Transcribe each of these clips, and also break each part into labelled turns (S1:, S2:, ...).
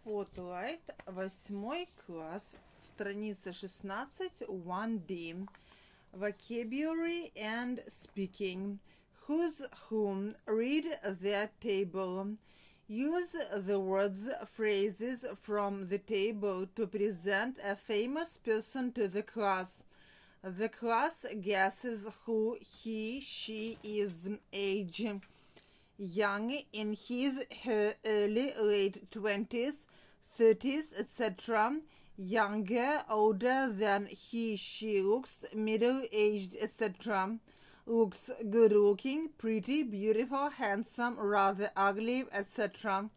S1: Spotlight, 8 класс, страница 16, 1D. Vocabulary and speaking. Whose, whom, read the table. Use the words, phrases from the table to present a famous person to the class. The class guesses who he, she is. Age: young, in his, her early, late 20s, 30s, etc. Younger, older than he, she. Looks middle-aged, etc. Looks good-looking, pretty, beautiful, handsome, rather ugly, etc.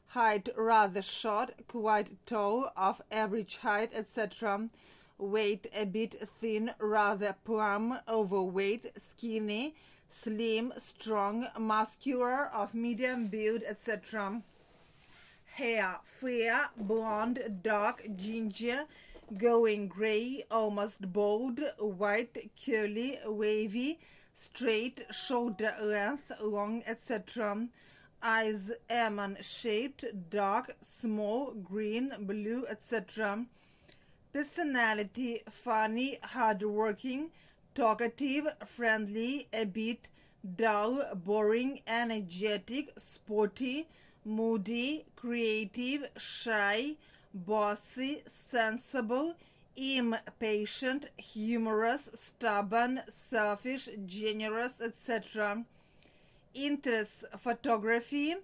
S1: Height: rather short, quite tall, of average height, etc. Weight: a bit thin, rather plump, overweight, skinny, slim, strong, muscular, of medium build, etc. Hair: fair, blonde, dark, ginger, going gray, almost bald, white, curly, wavy, straight, shoulder length, long, etc. Eyes: almond-shaped, dark, small, green, blue, etc. Personality: funny, hardworking, talkative, friendly, a bit dull, boring, energetic, sporty, moody, creative, shy, bossy, sensible, impatient, humorous, stubborn, selfish, generous, etc. Interests: photography,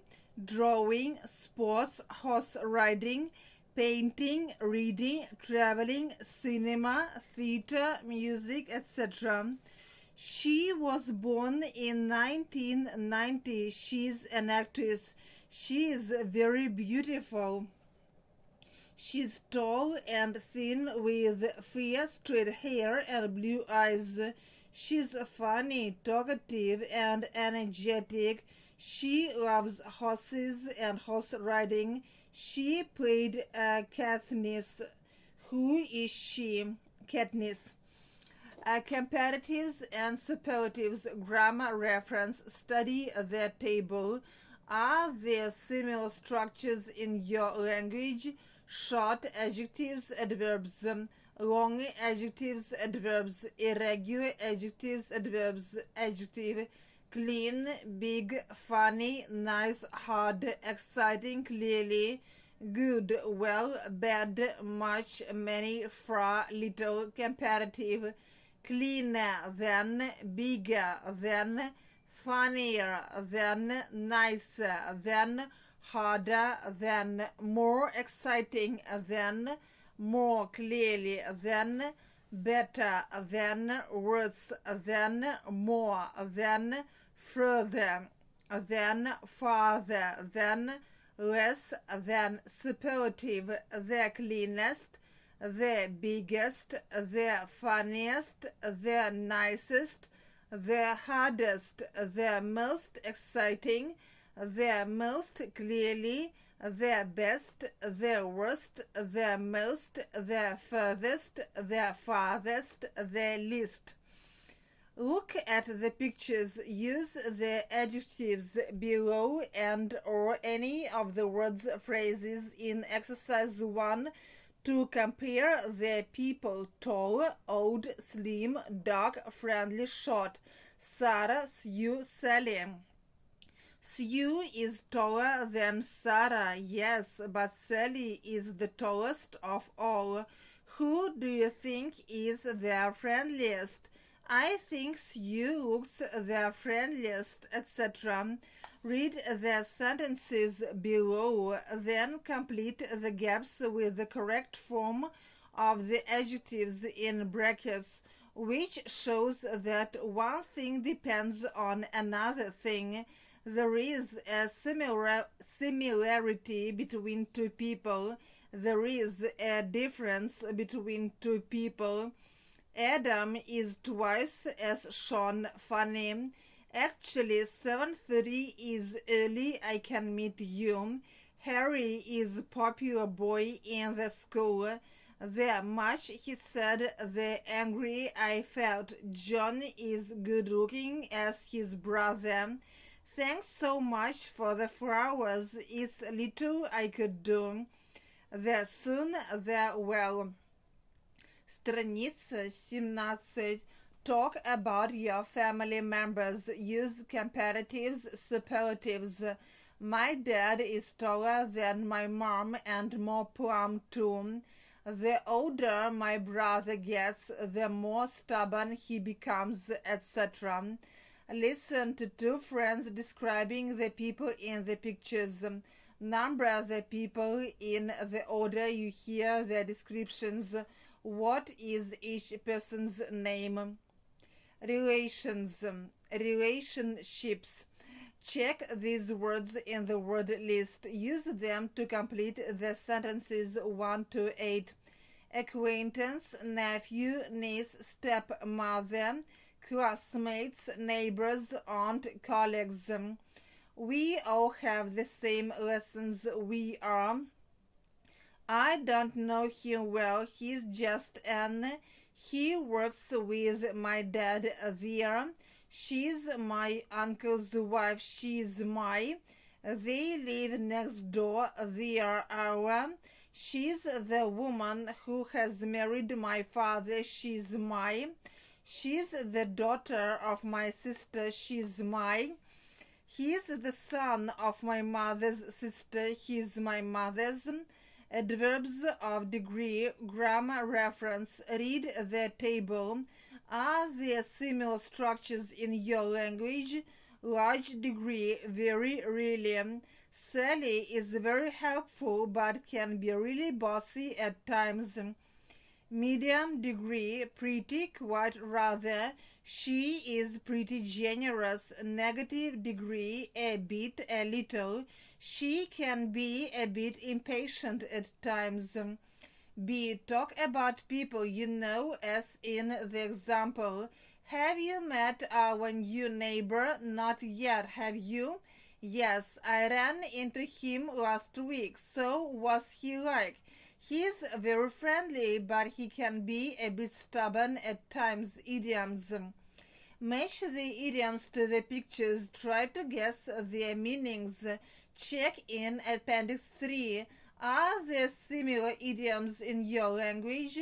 S1: drawing, sports, horse riding, painting, reading, traveling, cinema, theater, music, etc. She was born in 1990. She's an actress. She is very beautiful. She's tall and thin with fair straight hair and blue eyes. She's funny, talkative, and energetic. She loves horses and horse riding. She played Katniss. Who is she? Katniss. Comparatives and superlatives. Grammar reference. Study the table. Are there similar structures in your language? Short adjectives, adverbs. Long adjectives, adverbs. Irregular adjectives, adverbs. Adjective: clean, big, funny, nice, hard, exciting, clearly, good, well, bad, much, many, far, little. Comparative: cleaner than, bigger than, funnier than, nicer than, harder than, more exciting than, more clearly than, better than, worse than, more than, further than, farther than, less than. Superlative: the cleanest, the biggest, the funniest, the nicest, the hardest, the most exciting, the most clearly, the best, the worst, the most, the furthest, the farthest, the least. Look at the pictures. Use the adjectives below and or any of the words, phrases in exercise 1 to compare the people: tall, old, slim, dark, friendly, short. Sarah, Sue, Sally. Sue is taller than Sarah. Yes, but Sally is the tallest of all. Who do you think is their friendliest? I think Sue looks the friendliest, etc. Read the sentences below, then complete the gaps with the correct form of the adjectives in brackets, which shows that one thing depends on another thing. There is a similarity between two people. There is a difference between two people. Adam is twice as Sean funny. Actually, 7:30 is early. I can meet you. Harry is a popular boy in the school. The much he said, the angry I felt. John is good looking as his brother. Thanks so much for the flowers. It's little I could do. They're soon, they're well. Страница 17. Talk about your family members. Use comparatives, superlatives. My dad is taller than my mom and more plump too. The older my brother gets, the more stubborn he becomes, etc. Listen to two friends describing the people in the pictures. Number the people in the order you hear their descriptions. What is each person's name? Relations, relationships. Check these words in the word list. Use them to complete the sentences 1 to 8. Acquaintance, nephew, niece, stepmother, classmates, neighbors, aunt, colleagues. We all have the same lessons. We are. I don't know him well. He's just an. He works with my dad there. She's my uncle's wife. She's my. They live next door. They are our. She's the woman who has married my father. She's my. She's the daughter of my sister. She's my. He's the son of my mother's sister. He's my mother's. Adverbs of degree, grammar reference. Read the table. Are there similar structures in your language? Large degree, very really. Sally is very helpful but can be really bossy at times. Medium degree, pretty, quite rather. She is pretty generous. Negative degree, a bit, a little. She can be a bit impatient at times. B. Talk about people you know, as in the example. Have you met our new neighbor? Not yet. Have you? Yes, I ran into him last week. So was he like? He's very friendly, but he can be a bit stubborn at times. Idioms. Match the idioms to the pictures. Try to guess their meanings. Check in Appendix 3. Are there similar idioms in your language?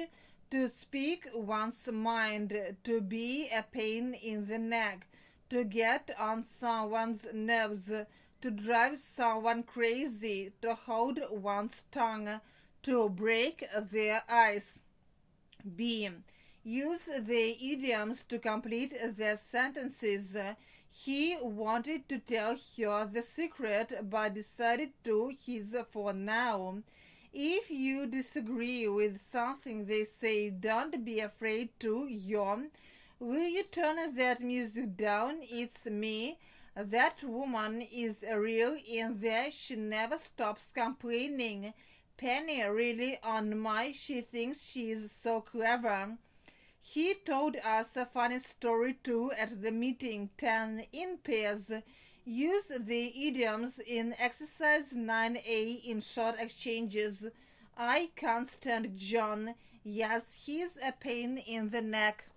S1: To speak one's mind, to be a pain in the neck, to get on someone's nerves, to drive someone crazy, to hold one's tongue, to break their ice. B. Use the idioms to complete the sentences. He wanted to tell her the secret but decided to his for now. If you disagree with something they say, don't be afraid to yawn. Will you turn that music down? It's me. That woman is real in there. She never stops complaining. Penny really on my. She thinks she's so clever. He told us a funny story too at the meeting. 10. In pairs. Use the idioms in exercise 9a in short exchanges. I can't stand John. Yes, he's a pain in the neck.